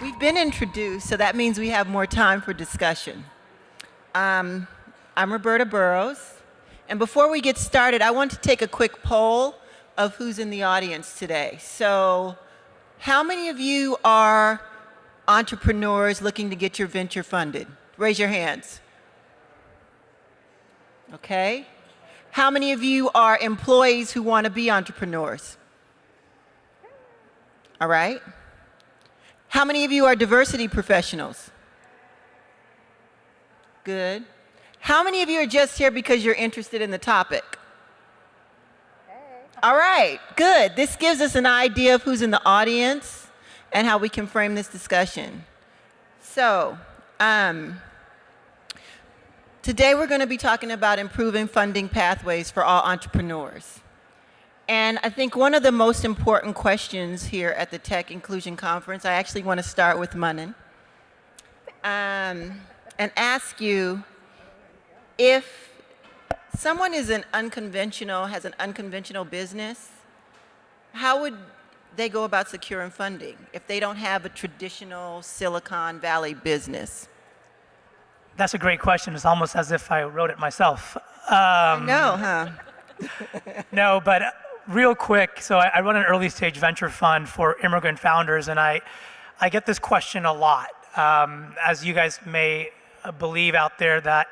We've been introduced, so that means we have more time for discussion. I'm Roburta Burroughs, and before we get started, I want to take a quick poll of who's in the audience today. So, how many of you are entrepreneurs looking to get your venture funded? Raise your hands. Okay. How many of you are employees who want to be entrepreneurs? All right. How many of you are diversity professionals? Good. How many of you are just here because you're interested in the topic? All right, good. This gives us an idea of who's in the audience and how we can frame this discussion. So, today we're going to be talking about improving funding pathways for all entrepreneurs. And I think one of the most important questions here at the Tech Inclusion Conference, I actually want to start with Manan, and ask you, if someone has an unconventional business, how would they go about securing funding if they don't have a traditional Silicon Valley business? That's a great question. It's almost as if I wrote it myself. No, huh? No, but real quick, so I run an early stage venture fund for immigrant founders, and I get this question a lot. As you guys may believe out there that,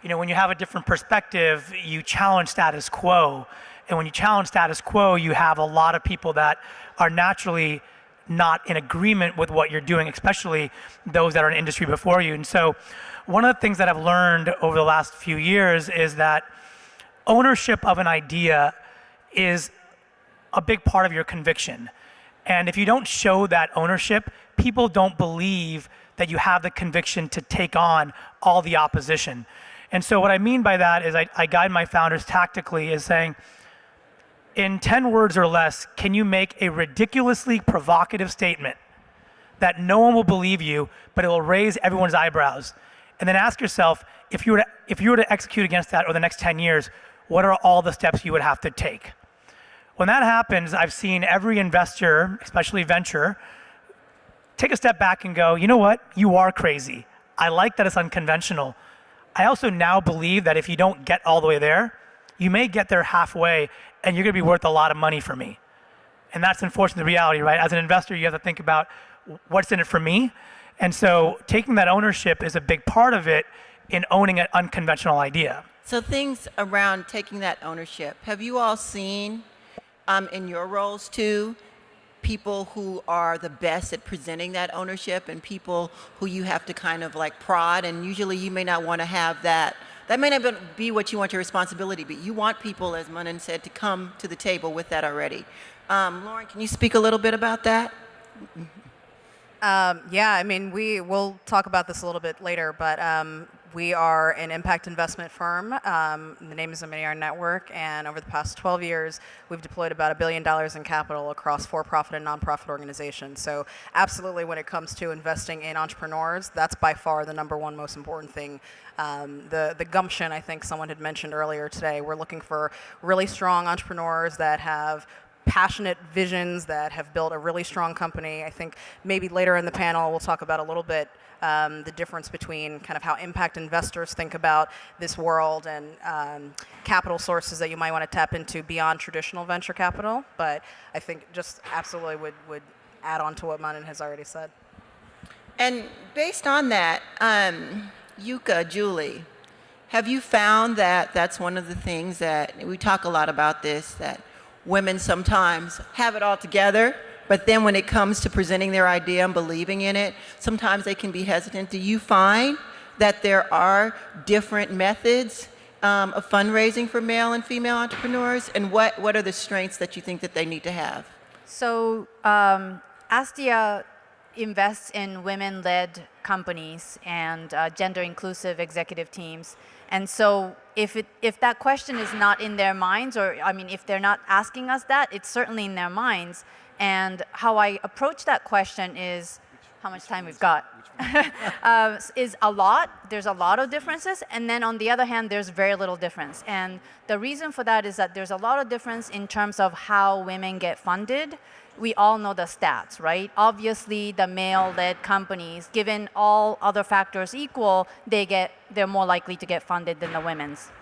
when you have a different perspective, you challenge status quo. And when you challenge status quo, you have a lot of people that are naturally not in agreement with what you're doing, especially those that are in industry before you. And so one of the things that I've learned over the last few years is that ownership of an idea is a big part of your conviction. And if you don't show that ownership, people don't believe that you have the conviction to take on all the opposition. And so what I mean by that is I guide my founders tactically is saying, in 10 words or less, can you make a ridiculously provocative statement that no one will believe you, but it will raise everyone's eyebrows? And then ask yourself, if you were to execute against that over the next 10 years, what are all the steps you would have to take? When that happens, I've seen every investor, especially venture, take a step back and go, you know what? You are crazy. I like that it's unconventional. I also now believe that if you don't get all the way there, you may get there halfway and you're going to be worth a lot of money for me. And that's unfortunately the reality, right? As an investor, you have to think about what's in it for me. And so taking that ownership is a big part of it in owning an unconventional idea. So things around taking that ownership. Have you all seen in your roles too, people who are the best at presenting that ownership and people who you have to kind of like prod, and usually you may not want to have that. That may not be what you want your responsibility, but you want people, as Manan said, to come to the table with that already. Lauren, can you speak a little bit about that? Yeah, I mean, we'll talk about this a little bit later, but we are an impact investment firm. The name is Omidyar Network, and over the past 12 years, we've deployed about $1 billion in capital across for-profit and non-profit organizations. So absolutely, when it comes to investing in entrepreneurs, that's by far the number one most important thing. The gumption, I think someone had mentioned earlier today, we're looking for really strong entrepreneurs that have passionate visions, that have built a really strong company. I think maybe later in the panel we'll talk about a little bit the difference between kind of how impact investors think about this world and capital sources that you might want to tap into beyond traditional venture capital. But I think just absolutely would add on to what Manan has already said. And based on that, Yuka, Julie, have you found that that's one of the things that, we talk a lot about this, that women sometimes have it all together, but then when it comes to presenting their idea and believing in it, sometimes they can be hesitant. Do you find that there are different methods of fundraising for male and female entrepreneurs? And what are the strengths that you think that they need to have? So Astia invests in women-led companies and gender-inclusive executive teams. And so if that question is not in their minds, or if they're not asking us that, it's certainly in their minds. And how I approach that question is, how much time we've got, is a lot. There's a lot of differences. And then on the other hand, there's very little difference. And the reason for that is that there's a lot of difference in terms of how women get funded. We all know the stats, right? Obviously, the male-led companies, given all other factors equal, they're more likely to get funded than the women's.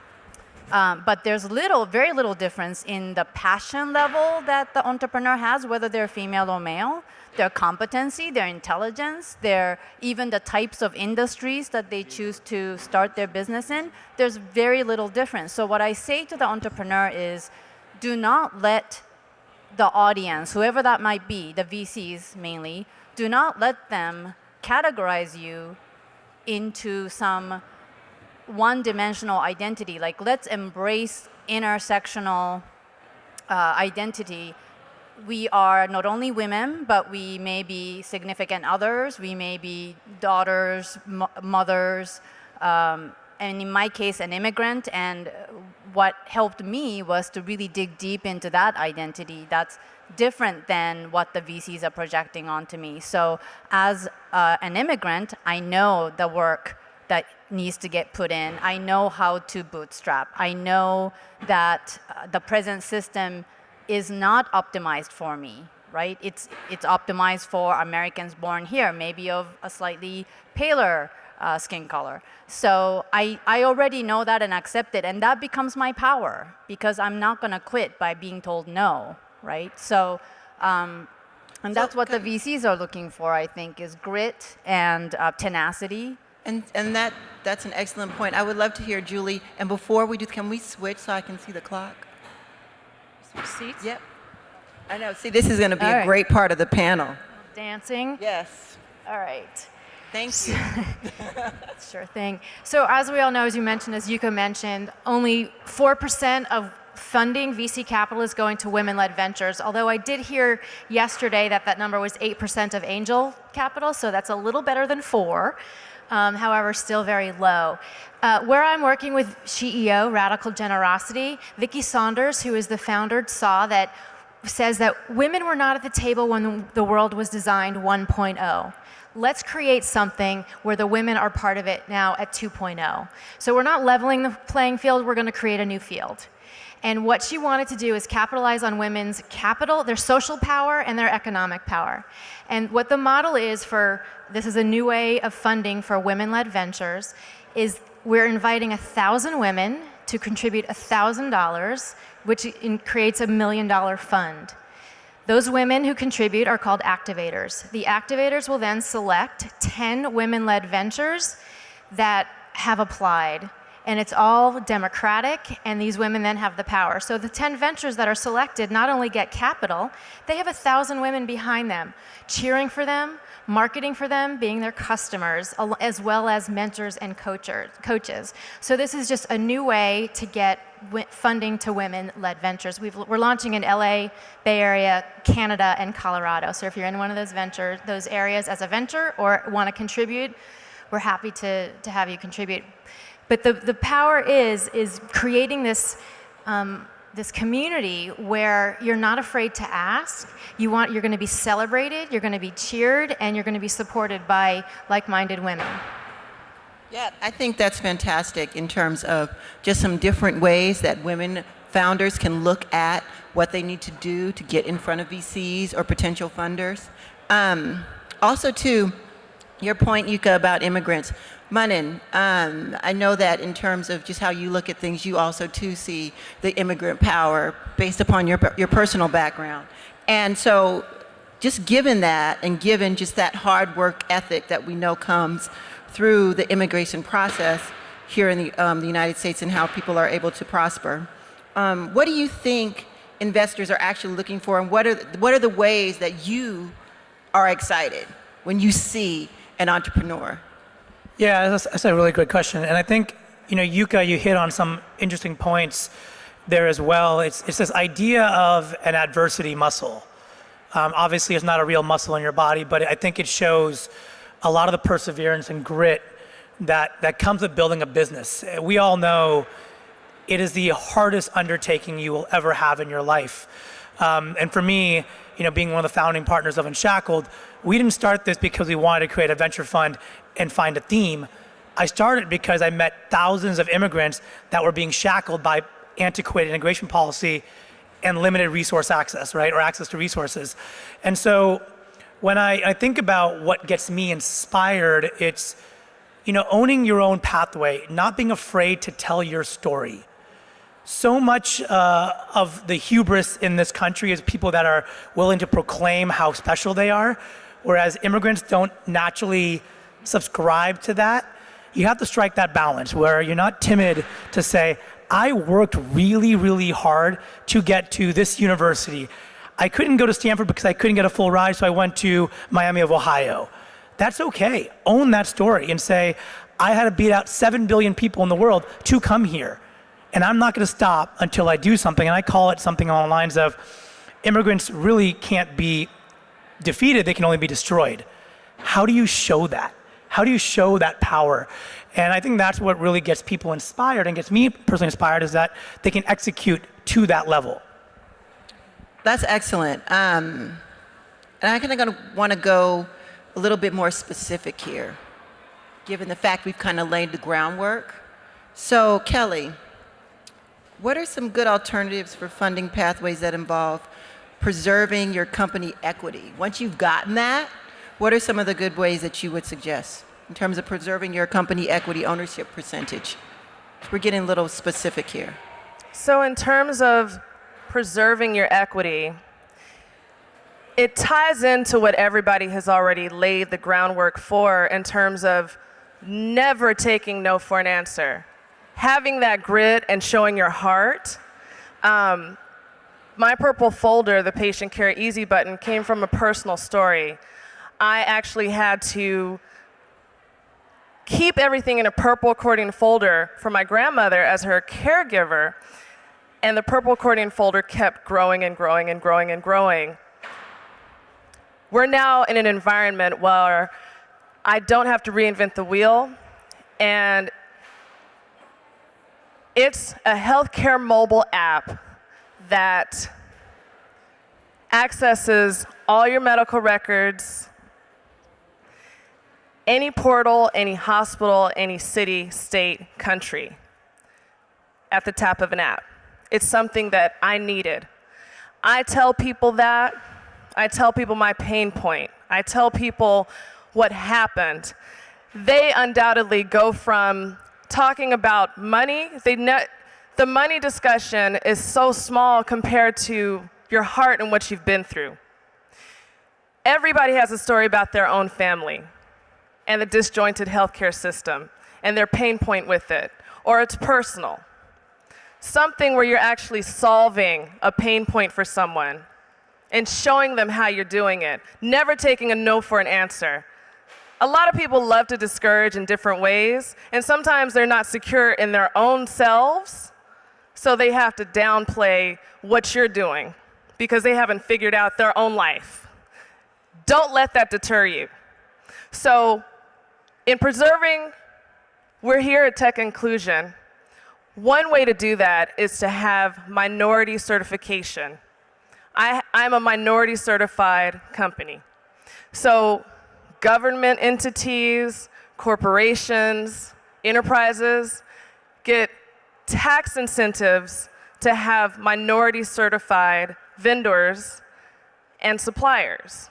But there's very little difference in the passion level that the entrepreneur has, whether they're female or male, their competency, their intelligence, even the types of industries that they choose to start their business in. There's very little difference. So what I say to the entrepreneur is, do not let the audience, whoever that might be, the VCs mainly, do not let them categorize you into some one-dimensional identity. Like, let's embrace intersectional identity. We are not only women, but we may be significant others, we may be daughters, mothers, and in my case, an immigrant. And what helped me was to really dig deep into that identity that's different than what the VCs are projecting onto me. So as an immigrant, I know the work that needs to get put in. I know how to bootstrap. I know that the present system is not optimized for me, right? It's optimized for Americans born here, maybe of a slightly paler skin color. So I already know that and accept it, and that becomes my power, because I'm not gonna quit by being told no, right? So, and that's what the VCs are looking for, I think, is grit and tenacity. And that's an excellent point. I would love to hear Julie. And before we do, can we switch so I can see the clock? Switch seats? Yep. I know. See, this is going to be All a right. great part of the panel. Dancing? Yes. All right. Thank you. Sure thing. So as we all know, as you mentioned, as Yuka mentioned, only 4% of funding, VC capital, is going to women-led ventures, although I did hear yesterday that that number was 8% of angel capital, so that's a little better than 4. However, still very low. Where I'm working with SheEO, Radical Generosity, Vicki Saunders, who is the founder, says that women were not at the table when the world was designed 1.0. Let's create something where the women are part of it now at 2.0. So we're not leveling the playing field, we're going to create a new field. And what she wanted to do is capitalize on women's capital, their social power, and their economic power. And what the model is this is a new way of funding for women-led ventures, is we're inviting 1,000 women to contribute $1,000, which creates $1 million fund. Those women who contribute are called activators. The activators will then select 10 women-led ventures that have applied. And it's all democratic, and these women then have the power. So the 10 ventures that are selected not only get capital, they have 1,000 women behind them, cheering for them, marketing for them, being their customers, as well as mentors and coaches. So this is just a new way to get funding to women-led ventures. We're launching in LA, Bay Area, Canada, and Colorado. So if you're in one of those areas as a venture or want to contribute, we're happy to have you contribute. But the power is creating this this community where you're not afraid to ask. You're going to be celebrated, you're going to be cheered, and you're going to be supported by like-minded women. Yeah, I think that's fantastic in terms of just some different ways that women founders can look at what they need to do to get in front of VCs or potential funders. Also, too, your point, Yuka, about immigrants. Manan, I know that in terms of just how you look at things, you also too see the immigrant power based upon your personal background. And so just given that, and given just that hard work ethic that we know comes through the immigration process here in the United States and how people are able to prosper, what do you think investors are actually looking for, and what are the ways that you are excited when you see an entrepreneur? Yeah, that's a really good question. And I think, Yuka, you hit on some interesting points there as well. It's this idea of an adversity muscle. Obviously, it's not a real muscle in your body, but I think it shows a lot of the perseverance and grit that comes with building a business. We all know it is the hardest undertaking you will ever have in your life. And for me, being one of the founding partners of Unshackled, we didn't start this because we wanted to create a venture fund and find a theme. I started because I met thousands of immigrants that were being shackled by antiquated immigration policy and limited resource access, right, or access to resources. And so when I think about what gets me inspired, it's, owning your own pathway, not being afraid to tell your story. So much of the hubris in this country is people that are willing to proclaim how special they are, whereas immigrants don't naturally subscribe to that. You have to strike that balance where you're not timid to say, I worked really, really hard to get to this university. I couldn't go to Stanford because I couldn't get a full ride, so I went to Miami of Ohio. That's okay. Own that story and say, I had to beat out 7 billion people in the world to come here. And I'm not going to stop until I do something. And I call it something along the lines of, immigrants really can't be defeated, they can only be destroyed. How do you show that? How do you show that power? And I think that's what really gets people inspired and gets me personally inspired, is that they can execute to that level. That's excellent. And I kind of want to go a little bit more specific here, given the fact we've kind of laid the groundwork. So, Kelli, what are some good alternatives for funding pathways that involve preserving your company equity? Once you've gotten that, what are some of the good ways that you would suggest in terms of preserving your company equity ownership percentage? We're getting a little specific here. So in terms of preserving your equity, it ties into what everybody has already laid the groundwork for in terms of never taking no for an answer. Having that grit and showing your heart. MyPurpleFolder, the patient care easy button, came from a personal story. I actually had to keep everything in a purple accordion folder for my grandmother as her caregiver, and the purple accordion folder kept growing and growing and growing and growing. We're now in an environment where I don't have to reinvent the wheel, and it's a healthcare mobile app that accesses all your medical records, any portal, any hospital, any city, state, country, at the tap of an app. It's something that I needed. I tell people that. I tell people my pain point. I tell people what happened. They undoubtedly go from talking about money. The money discussion is so small compared to your heart and what you've been through. Everybody has a story about their own family and the disjointed healthcare system and their pain point with it, or it's personal. Something where you're actually solving a pain point for someone and showing them how you're doing it, never taking a no for an answer. A lot of people love to discourage in different ways, and sometimes they're not secure in their own selves, so they have to downplay what you're doing because they haven't figured out their own life. Don't let that deter you. So, in preserving, we're here at Tech Inclusion. One way to do that is to have minority certification. I'm a minority certified company. So government entities, corporations, enterprises get tax incentives to have minority certified vendors and suppliers.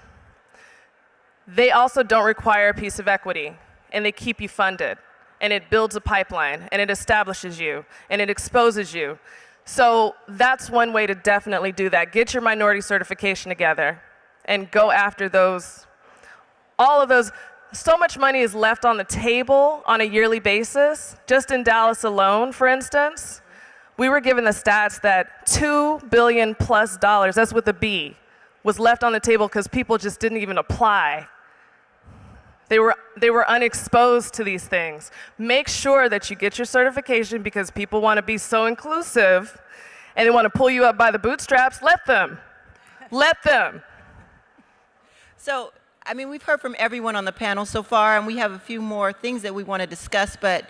They also don't require a piece of equity, and they keep you funded, and it builds a pipeline, and it establishes you, and it exposes you. So that's one way to definitely do that. Get your minority certification together and go after those, all of those. So much money is left on the table on a yearly basis. Just in Dallas alone, for instance, we were given the stats that $2 billion plus, that's with a B, was left on the table because people just didn't even apply. They were unexposed to these things. Make sure that you get your certification because people want to be so inclusive and they want to pull you up by the bootstraps. Let them. Let them. So, I mean, we've heard from everyone on the panel so far, and we have a few more things that we want to discuss, but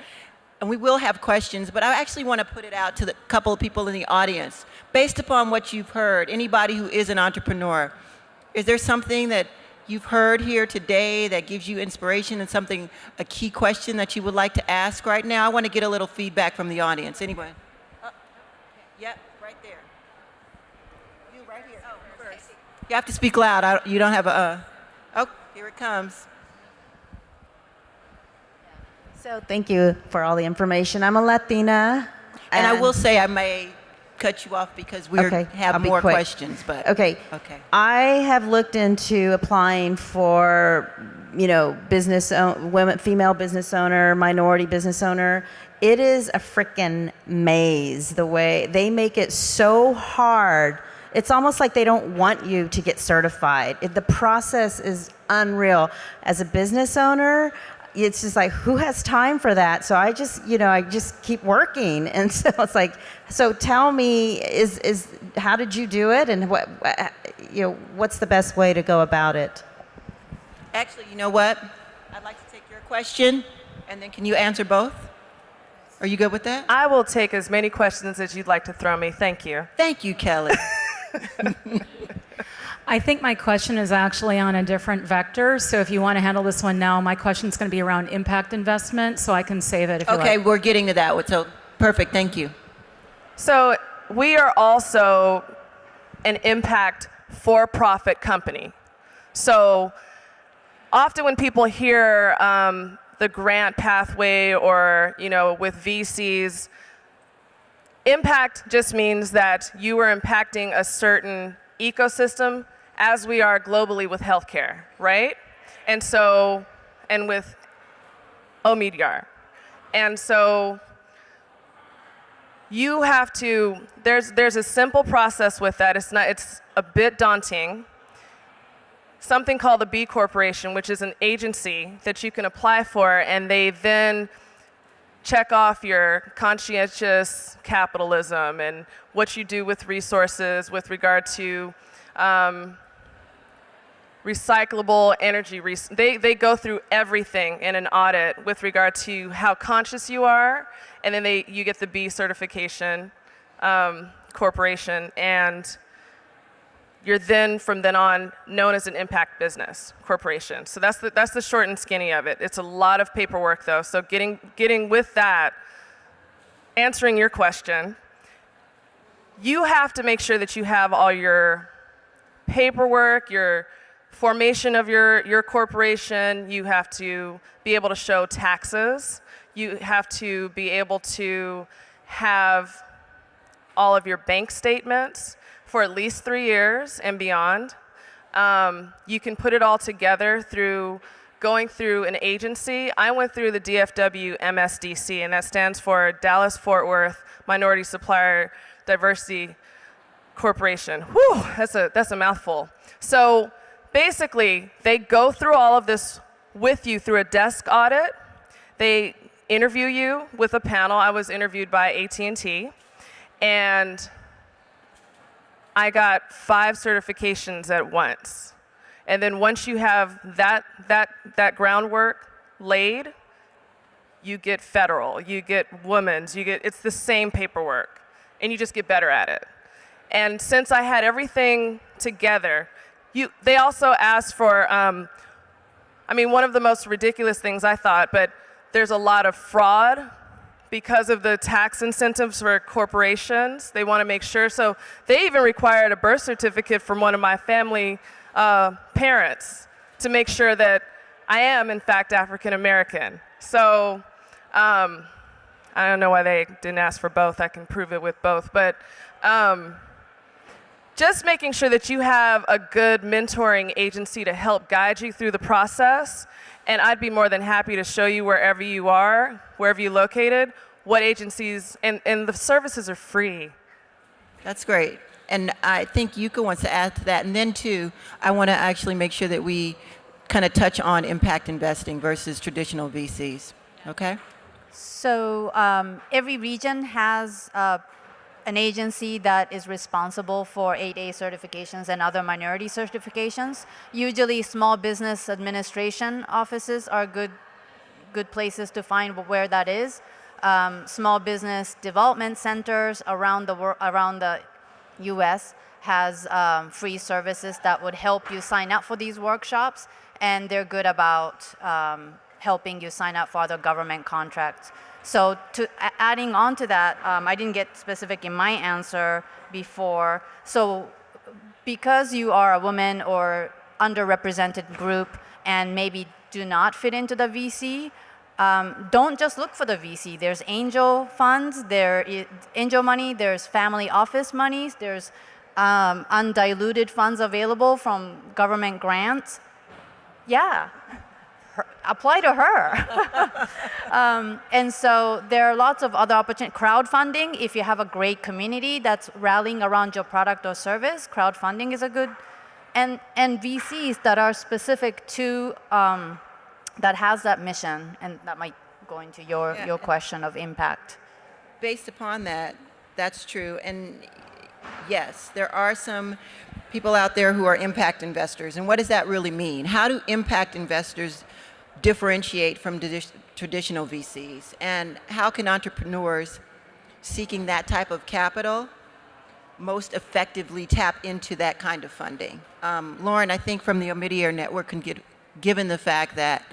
and we will have questions, but I actually want to put it out to the couple of people in the audience. Based upon what you've heard, anybody who is an entrepreneur, is there something that you've heard here today that gives you inspiration and something, a key question that you would like to ask right now? I want to get a little feedback from the audience. Anyone? Yep, right there. You right here. Oh, first. You have to speak loud. You don't have a, oh, here it comes. So thank you for all the information. I'm a Latina. And I will say I may cut you off because we Okay, have I'll be more quick. questions. But Okay. Okay. I have looked into applying for, women, female business owner, minority business owner. It is a frickin' maze the way they make it so hard. It's almost like they don't want you to get certified. The process is unreal. As a business owner, it's just like, who has time for that? So I just keep working. And so it's like, so tell me, how did you do it? And what's the best way to go about it? Actually, you know what? I'd like to take your question, and then can you answer both? Are you good with that? I will take as many questions as you'd like to throw me. Thank you. Thank you, Kelli. I think my question is actually on a different vector. So if you want to handle this one now, my question is going to be around impact investment, so I can save it if you Okay, like. we're getting to that one. So perfect. Thank you. So we are also an impact for-profit company. So often when people hear the grant pathway or, with VCs, impact just means that you are impacting a certain ecosystem as we are globally with healthcare, right? And with Omidyar. And so you have to, there's a simple process with that. It's a bit daunting. Something called the B Corporation, which is an agency that you can apply for, and they then check off your conscientious capitalism and what you do with resources with regard to recyclable energy. They go through everything in an audit with regard to how conscious you are, and then you get the B certification corporation, and you're then, from then on, known as an impact business corporation. So that's the short and skinny of it. It's a lot of paperwork, though. So getting with that, answering your question, you have to make sure that you have all your paperwork, your formation of your corporation. You have to be able to show taxes. You have to be able to have all of your bank statements for at least 3 years and beyond. You can put it all together through going through an agency. I went through the DFW MSDC, and that stands for Dallas-Fort Worth Minority Supplier Diversity Corporation. Whew, that's a mouthful. So basically, they go through all of this with you through a desk audit. They interview you with a panel. I was interviewed by AT&T, and I got 5 certifications at once. And then once you have that groundwork laid, you get federal, you get women's, it's the same paperwork, and you just get better at it. And since I had everything together, they also asked for, one of the most ridiculous things I thought, but there's a lot of fraud because of the tax incentives for corporations. They want to make sure. So they even required a birth certificate from one of my family parents to make sure that I am, in fact, African American. So I don't know why they didn't ask for both. I can prove it with both. But just making sure that you have a good mentoring agency to help guide you through the process. And I'd be more than happy to show you wherever you are, wherever you're located, what agencies, and the services are free. That's great. And I think Yuka wants to add to that. And then, too, I want to actually make sure that we kind of touch on impact investing versus traditional VCs. Okay? So every region has an agency that is responsible for 8A certifications and other minority certifications. Usually small business administration offices are good places to find where that is. small business development centers around the U.S. has free services that would help you sign up for these workshops, and they're good about helping you sign up for other government contracts. So adding on to that, I didn't get specific in my answer before. So because you are a woman or underrepresented group and maybe do not fit into the VC, don't just look for the VC. There's angel funds, angel money, there's family office monies, there's undiluted funds available from government grants. Yeah, apply to her. And so there are lots of other opportunities. Crowdfunding, if you have a great community that's rallying around your product or service, crowdfunding is a good, and VCs that are specific to, that has that mission, and that might go into your question of impact. Based upon that, that's true. And yes, there are some people out there who are impact investors. And what does that really mean? How do impact investors differentiate from traditional VCs? And how can entrepreneurs seeking that type of capital most effectively tap into that kind of funding? Lauren, I think from the Omidyar network, given the fact that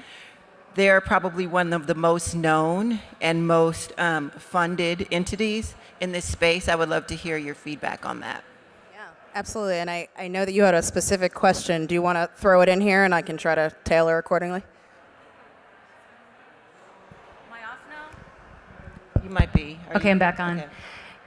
they're probably one of the most known and most funded entities in this space, I would love to hear your feedback on that. Yeah, absolutely. And I know that you had a specific question. Do you want to throw it in here and I can try to tailor accordingly? Am I off now? You might be. Okay, I'm back on. Okay.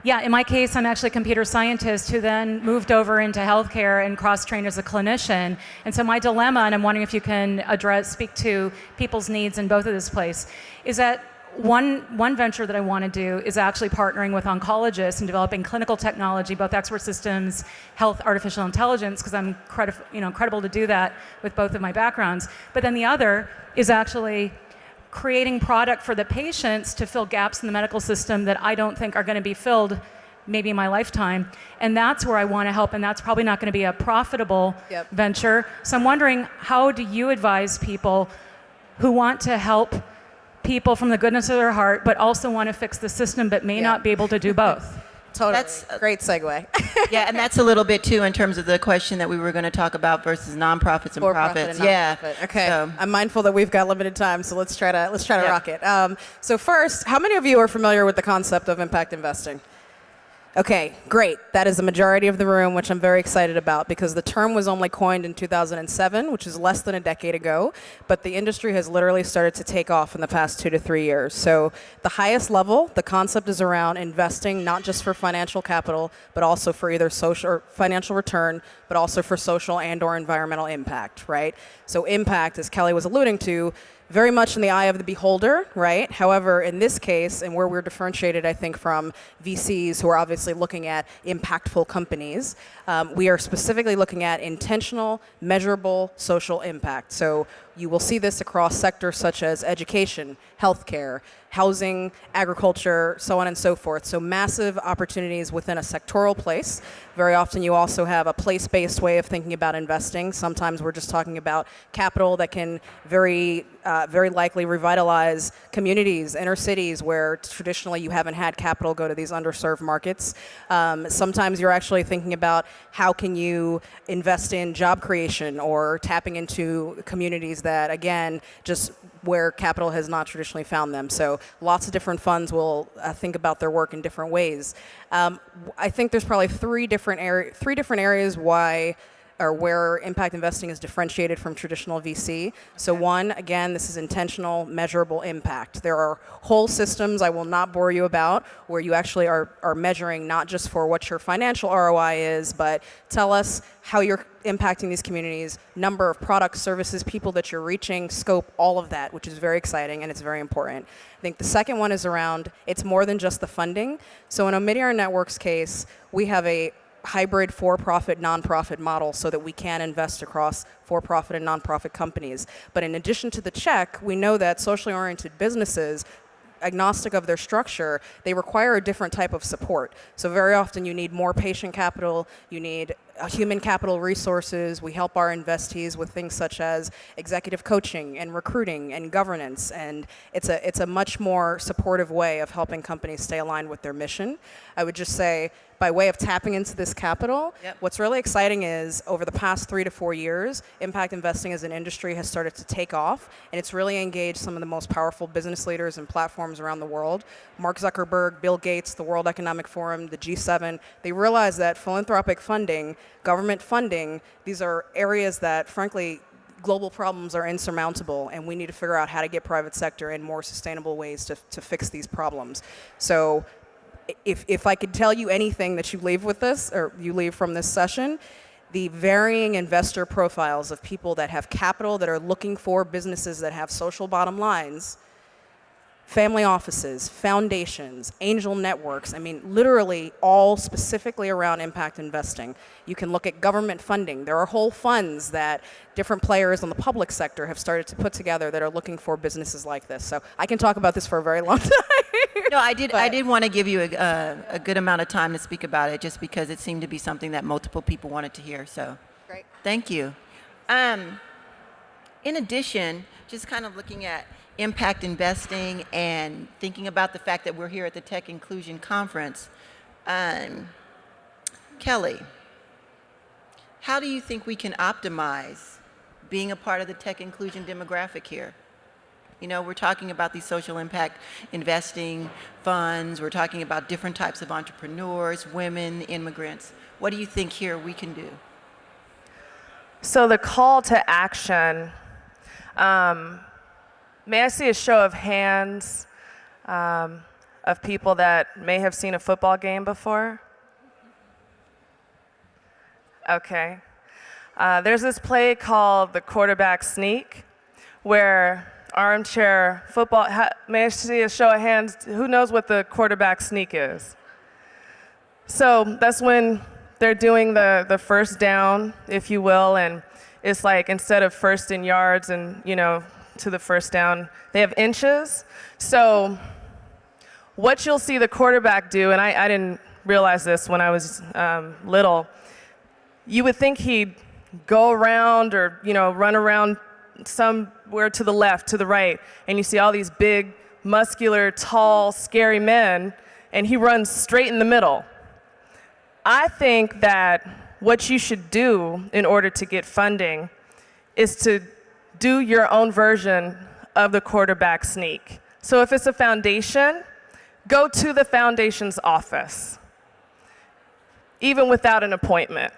Yeah, in my case, I'm actually a computer scientist who then moved over into healthcare and cross-trained as a clinician. And so my dilemma, and I'm wondering if you can speak to people's needs in both of this place, is that one venture that I want to do is actually partnering with oncologists and developing clinical technology, both expert systems, health, artificial intelligence, because I'm credible to do that with both of my backgrounds. But then the other is actually creating product for the patients to fill gaps in the medical system that I don't think are going to be filled maybe in my lifetime. And that's where I want to help, and that's probably not going to be a profitable venture. So I'm wondering, how do you advise people who want to help people from the goodness of their heart, but also want to fix the system, but may not be able to do both? Totally. That's great segue. Yeah, and that's a little bit too in terms of the question that we were going to talk about versus nonprofits and profits. Okay. So. I'm mindful that we've got limited time, so let's try to rock it. So first, how many of you are familiar with the concept of impact investing? Okay, great. That is the majority of the room, which I'm very excited about because the term was only coined in 2007, which is less than a decade ago, but the industry has literally started to take off in the past 2 to 3 years. So the highest level, the concept is around investing not just for financial capital, but also for either social or financial return, but also for social and or environmental impact, right? So impact, as Kelli was alluding to, very much in the eye of the beholder, right? However, in this case, and where we're differentiated, I think, from VCs who are obviously looking at impactful companies, we are specifically looking at intentional, measurable social impact. So you will see this across sectors such as education, healthcare, housing, agriculture, so on and so forth. So massive opportunities within a sectoral place. Very often you also have a place-based way of thinking about investing. Sometimes we're just talking about capital that can very likely revitalize communities, inner cities, where traditionally you haven't had capital go to these underserved markets. Sometimes you're actually thinking about how can you invest in job creation or tapping into communities that, again, just where capital has not traditionally found them. So lots of different funds will think about their work in different ways. I think there's probably three different areas where impact investing is differentiated from traditional VC. So one, again, this is intentional, measurable impact. There are whole systems I will not bore you about where you actually are measuring not just for what your financial ROI is, but tell us how you're impacting these communities, number of products, services, people that you're reaching, scope, all of that, which is very exciting and it's very important. I think the second one is around, it's more than just the funding. So in Omidyar Network's case, we have a hybrid for-profit, nonprofit model so that we can invest across for-profit and nonprofit companies. But in addition to the check, we know that socially oriented businesses, agnostic of their structure, they require a different type of support. So very often you need more patient capital, you need human capital resources. We help our investees with things such as executive coaching and recruiting and governance. And it's a much more supportive way of helping companies stay aligned with their mission. I would just say, by way of tapping into this capital, what's really exciting is over the past 3 to 4 years, impact investing as an industry has started to take off, and it's really engaged some of the most powerful business leaders and platforms around the world. Mark Zuckerberg, Bill Gates, the World Economic Forum, the G7, they realize that philanthropic funding, government funding, these are areas that, frankly, global problems are insurmountable, and we need to figure out how to get private sector in more sustainable ways to fix these problems. So if I could tell you anything that you leave with this, or you leave from this session, the varying investor profiles of people that have capital, that are looking for businesses that have social bottom lines, family offices, foundations, angel networks, I mean, literally all specifically around impact investing. You can look at government funding. There are whole funds that different players in the public sector have started to put together that are looking for businesses like this. So I can talk about this for a very long time. No, I did want to give you a good amount of time to speak about it, just because it seemed to be something that multiple people wanted to hear. So, great. Thank you. In addition, just kind of looking at impact investing and thinking about the fact that we're here at the Tech Inclusion Conference, Kelli, how do you think we can optimize being a part of the tech inclusion demographic here? You know, we're talking about these social impact investing funds. We're talking about different types of entrepreneurs, women, immigrants. What do you think here we can do? So the call to action, may I see a show of hands of people that may have seen a football game before? Okay. There's this play called the quarterback sneak, where armchair football, may I see a show of hands? Who knows what the quarterback sneak is? So that's when they're doing the first down, if you will, and it's like instead of first in yards and, you know, to the first down, they have inches. So what you'll see the quarterback do, and I didn't realize this when I was little, you would think he'd go around or, you know, run around somewhere to the left, to the right, and you see all these big, muscular, tall, scary men, and he runs straight in the middle. I think that what you should do in order to get funding is to do your own version of the quarterback sneak. So if it's a foundation, go to the foundation's office, even without an appointment.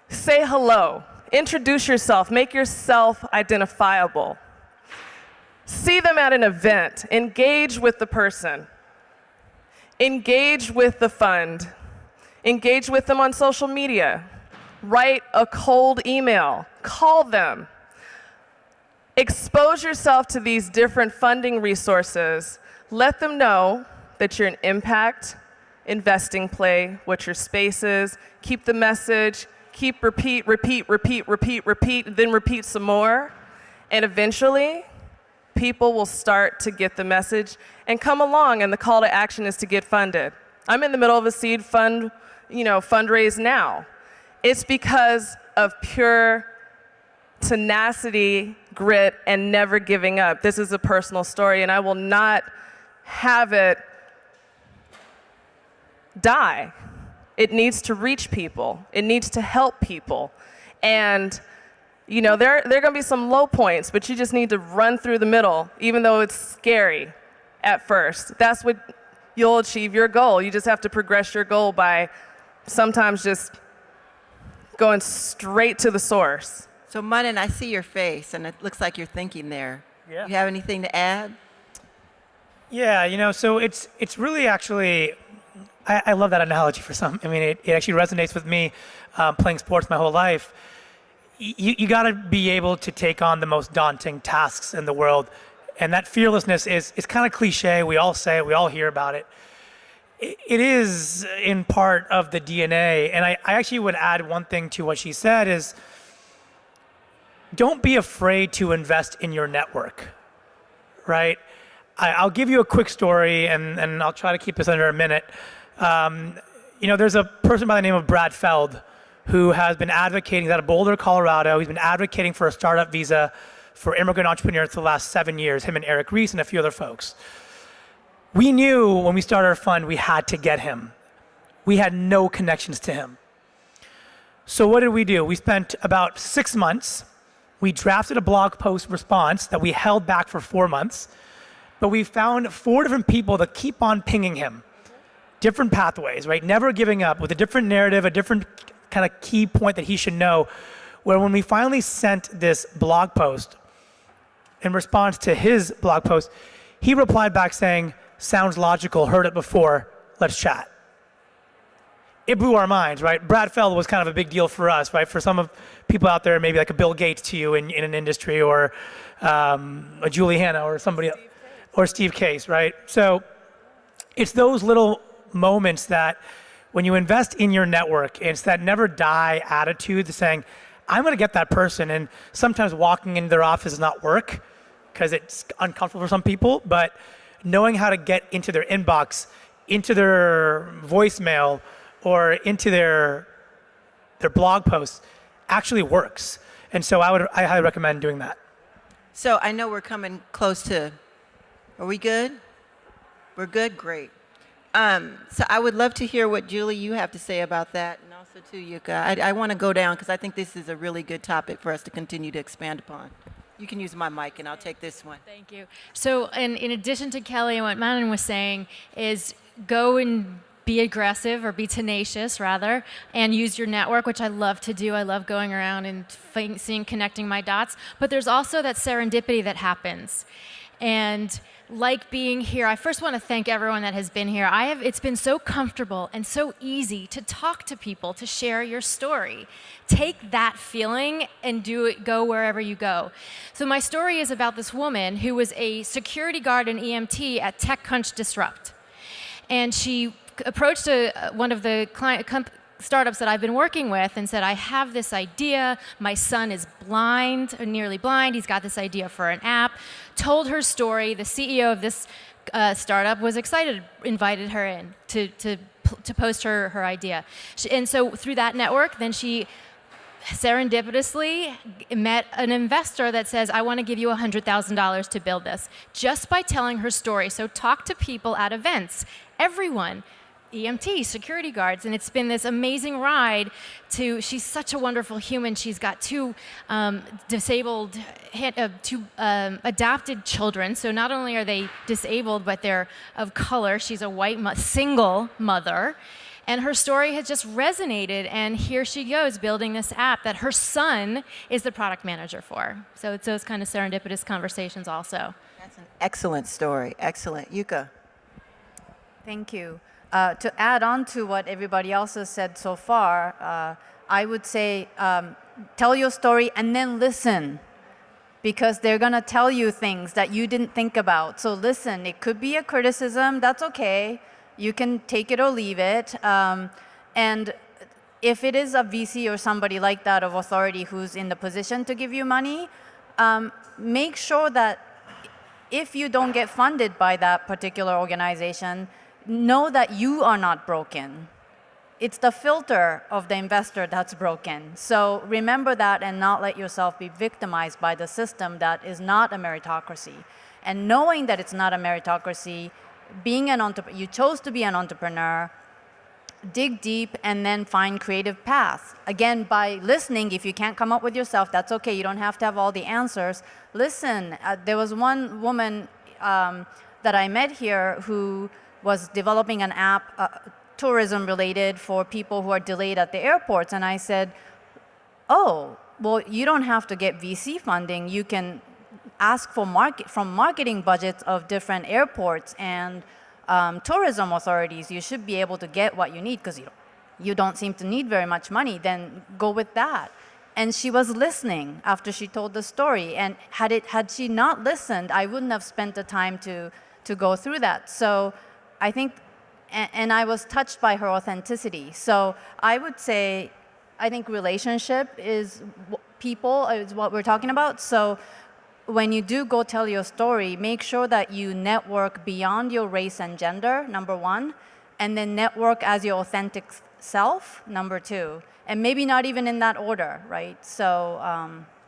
Say hello. Introduce yourself. Make yourself identifiable. See them at an event. Engage with the person. Engage with the fund. Engage with them on social media. Write a cold email. Call them. Expose yourself to these different funding resources. Let them know that you're an impact investing play, what your space is. Keep the message. Keep repeat, then repeat some more. And eventually, people will start to get the message and come along, and the call to action is to get funded. I'm in the middle of a seed fund, fundraise now. It's because of pure tenacity, grit, and never giving up. This is a personal story, and I will not have it die. It needs to reach people. It needs to help people. And, there are going to be some low points, but you just need to run through the middle, even though it's scary at first. That's what you'll achieve your goal. You just have to progress your goal by sometimes just going straight to the source. So Manan, I see your face, and it looks like you're thinking there. Yeah. You have anything to add? Yeah, so it's really actually, I love that analogy for some. I mean, it actually resonates with me playing sports my whole life. You got to be able to take on the most daunting tasks in the world. And that fearlessness is kind of cliche. We all say it. We all hear about it. It is in part of the DNA. And I actually would add one thing to what she said is, don't be afraid to invest in your network, right? I'll give you a quick story, and I'll try to keep this under a minute. There's a person by the name of Brad Feld who has been advocating, he's out of Boulder, Colorado. He's been advocating for a startup visa for immigrant entrepreneurs for the last 7 years, him and Eric Reese and a few other folks. We knew when we started our fund, we had to get him. We had no connections to him. So what did we do? We spent about 6 months. We drafted a blog post response that we held back for 4 months, but we found 4 different people that keep on pinging him. Different pathways, right? Never giving up, with a different narrative, a different kind of key point that he should know, where when we finally sent this blog post, in response to his blog post, he replied back saying, sounds logical, heard it before, let's chat. It blew our minds, right? Brad Feld was kind of a big deal for us, right? For some of people out there, maybe like a Bill Gates to you in an industry, or a Julie Hanna or somebody else, or Steve Case, right? So it's those little moments that when you invest in your network, it's that never die attitude, saying, I'm going to get that person. And sometimes walking into their office does not work because it's uncomfortable for some people, but knowing how to get into their inbox, into their voicemail, or into their blog posts actually works. And so I highly recommend doing that. So I know we're coming close to, are we good? We're good? Great. So I would love to hear what, Julie, you have to say about that, and also too, Yuka. I want to go down because I think this is a really good topic for us to continue to expand upon. You can use my mic, and I'll take this one. Thank you. So in addition to Kelli and what Manan was saying, is go and be aggressive, or be tenacious rather, and use your network, which I love to do. I love going around and connecting my dots. But there's also that serendipity that happens. And like being here, I first want to thank everyone that has been here. It's been so comfortable and so easy to talk to people, to share your story. Take that feeling and go wherever you go. So my story is about this woman who was a security guard and EMT at TechCrunch Disrupt. And she approached one of the startups that I've been working with and said, I have this idea. My son is blind, or nearly blind. He's got this idea for an app. Told her story. The CEO of this startup was excited, invited her in to post her idea. And so through that network, then she serendipitously met an investor that says, I want to give you $100,000 to build this, just by telling her story. So talk to people at events, everyone. EMT, security guards, and it's been this amazing ride she's such a wonderful human. She's got 2 adopted children, so not only are they disabled, but they're of color. She's a white single mother, and her story has just resonated, and here she goes building this app that her son is the product manager for. So it's those kind of serendipitous conversations also. That's an excellent story. Excellent. Yuka. Thank you. To add on to what everybody else has said so far, I would say tell your story and then listen, because they're going to tell you things that you didn't think about. So listen. It could be a criticism. That's okay. You can take it or leave it. And if it is a VC or somebody like that of authority who's in the position to give you money, make sure that if you don't get funded by that particular organization, know that you are not broken. It's the filter of the investor that's broken. So remember that and not let yourself be victimized by the system that is not a meritocracy. And knowing that it's not a meritocracy, being an entrepreneur, you chose to be an entrepreneur, dig deep and then find creative paths. Again, by listening, if you can't come up with yourself, that's okay. You don't have to have all the answers. Listen, there was one woman that I met here who was developing an app, tourism related, for people who are delayed at the airports. And I said, oh, well, you don't have to get VC funding. You can ask for from marketing budgets of different airports and tourism authorities. You should be able to get what you need, because you don't seem to need very much money. Then go with that. And she was listening after she told the story. And had she not listened, I wouldn't have spent the time to go through that. So I think, and I was touched by her authenticity. So I would say, I think relationship is people, is what we're talking about. So when you do go tell your story, make sure that you network beyond your race and gender, number one, and then network as your authentic self, number two. and maybe not even in that order, right? So.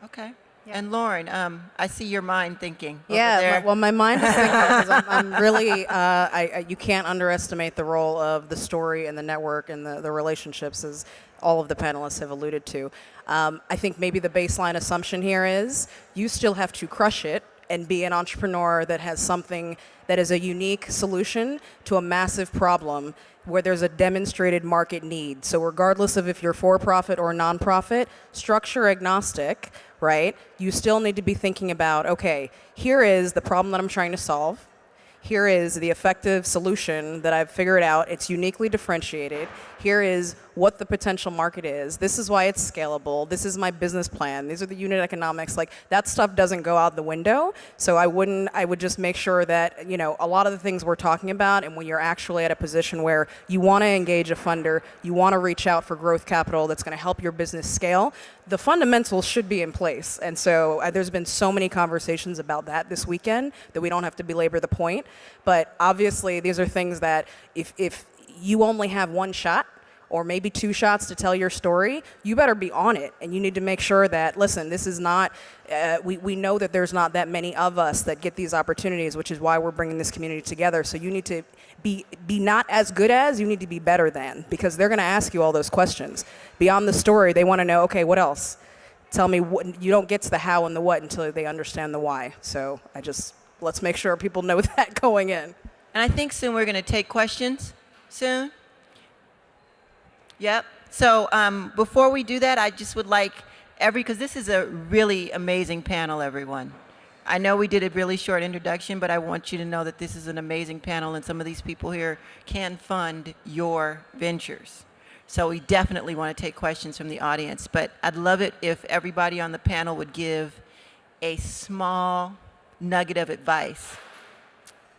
Okay. And Lauren, I see your mind thinking. Yeah, over there. well, my mind is thinking because I'm really, you can't underestimate the role of the story and the network and the relationships, as all of the panelists have alluded to. I think maybe the baseline assumption here is you still have to crush it and be an entrepreneur that has something that is a unique solution to a massive problem where there's a demonstrated market need. So regardless of if you're for-profit or nonprofit, structure agnostic, right? You still need to be thinking about, okay, here is the problem that I'm trying to solve. Here is the effective solution that I've figured out. It's uniquely differentiated. Here is what the potential market is. This is why it's scalable. This is my business plan. These are the unit economics. Like, that stuff doesn't go out the window. So I would just make sure that, you know, a lot of the things we're talking about, and when you're actually at a position where you want to engage a funder, you want to reach out for growth capital that's going to help your business scale, the fundamentals should be in place. And so there's been so many conversations about that this weekend that we don't have to belabor the point. But obviously, these are things that if you only have one shot or maybe two shots to tell your story, you better be on it. And you need to make sure that, listen, this is not, we know that there's not that many of us that get these opportunities, which is why we're bringing this community together. So you need to be not as good as, you need to be better than, because they're going to ask you all those questions. Beyond the story, they want to know, okay, what else? Tell me what. You don't get to the how and the what until they understand the why. So let's make sure people know that going in. And I think soon we're going to take questions soon. Yep. So before we do that, I just would like because this is a really amazing panel, everyone. I know we did a really short introduction, but I want you to know that this is an amazing panel, and some of these people here can fund your ventures. So we definitely want to take questions from the audience, but I'd love it if everybody on the panel would give a small nugget of advice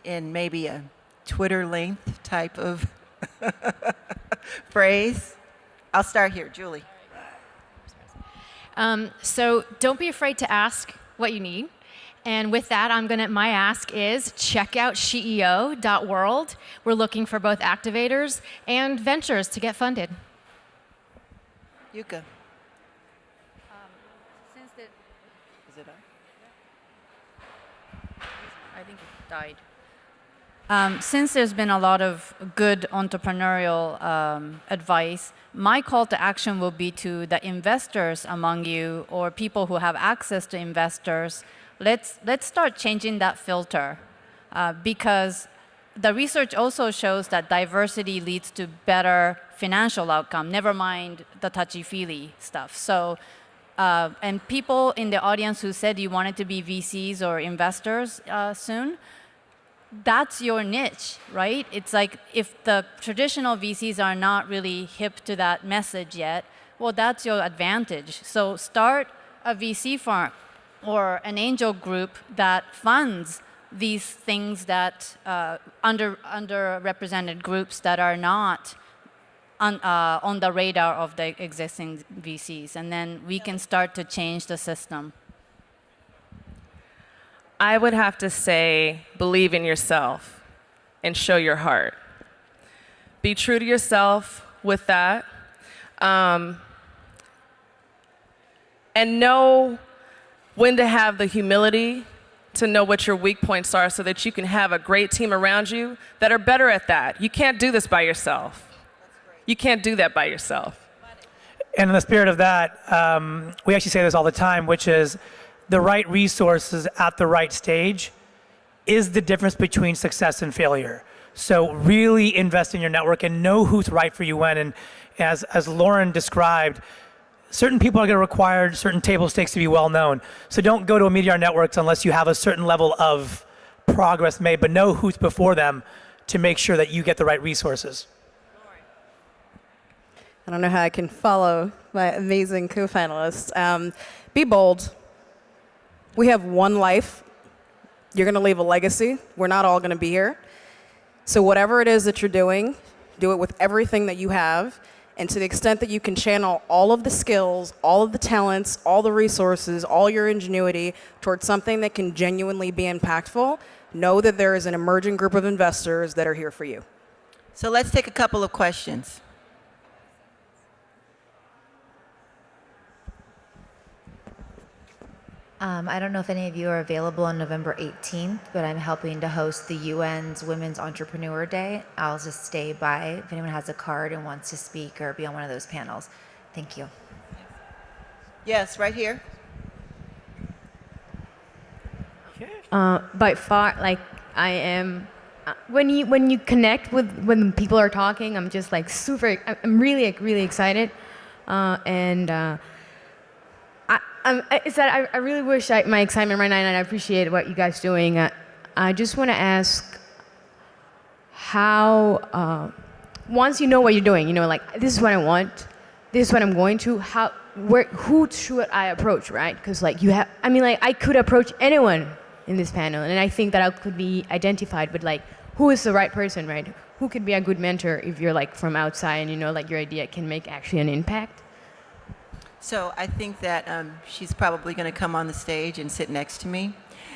in maybe a Twitter length type of phrase. I'll start here, Julie. So don't be afraid to ask what you need. And with that, my ask is check out SheEO.world. We're looking for both activators and ventures to get funded. Yuka. Is it on? I think it died. Since there's been a lot of good entrepreneurial advice, my call to action will be to the investors among you or people who have access to investors. Let's start changing that filter because the research also shows that diversity leads to better financial outcome, never mind the touchy-feely stuff. So, and people in the audience who said you wanted to be VCs or investors soon, that's your niche, right? It's like if the traditional VCs are not really hip to that message yet, well, that's your advantage. So start a VC firm or an angel group that funds these things that underrepresented groups that are not on the radar of the existing VCs. And then we can start to change the system. I would have to say, believe in yourself and show your heart. Be true to yourself with that. And know when to have the humility to know what your weak points are so that you can have a great team around you that are better at that. You can't do this by yourself. You can't do that by yourself. And in the spirit of that, we actually say this all the time, which is the right resources at the right stage is the difference between success and failure. So really invest in your network and know who's right for you when. And as Lauren described, certain people are going to require certain table stakes to be well known. So don't go to Omidyar networks unless you have a certain level of progress made, but know who's before them to make sure that you get the right resources. I don't know how I can follow my amazing co-panelists. Be bold. We have one life. You're going to leave a legacy. We're not all going to be here. So whatever it is that you're doing, do it with everything that you have. And to the extent that you can channel all of the skills, all of the talents, all the resources, all your ingenuity towards something that can genuinely be impactful, know that there is an emerging group of investors that are here for you. So let's take a couple of questions. I don't know if any of you are available on November 18th, but I'm helping to host the UN's Women's Entrepreneur Day. I'll just stay by if anyone has a card and wants to speak or be on one of those panels. Thank you. Yes, right here. By far, like I am. When you connect with when people are talking, I'm just like super. I'm really excited, I really wish my excitement right now, and I appreciate what you guys doing. I just want to ask how once you know what you're doing, you know, like this is what I want, this is what I'm going to. Who should I approach, right? Because like I could approach anyone in this panel, and I think that I could be identified with like who is the right person, right? Who could be a good mentor if you're like from outside and you know like your idea can make actually an impact. So I think that she's probably going to come on the stage and sit next to me.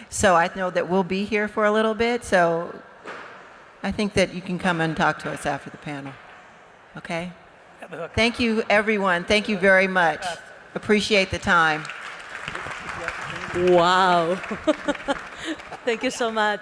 So I know that we'll be here for a little bit. So I think that you can come and talk to us after the panel. Okay? Thank you, everyone. Thank you very much. Appreciate the time. Wow. Thank you so much.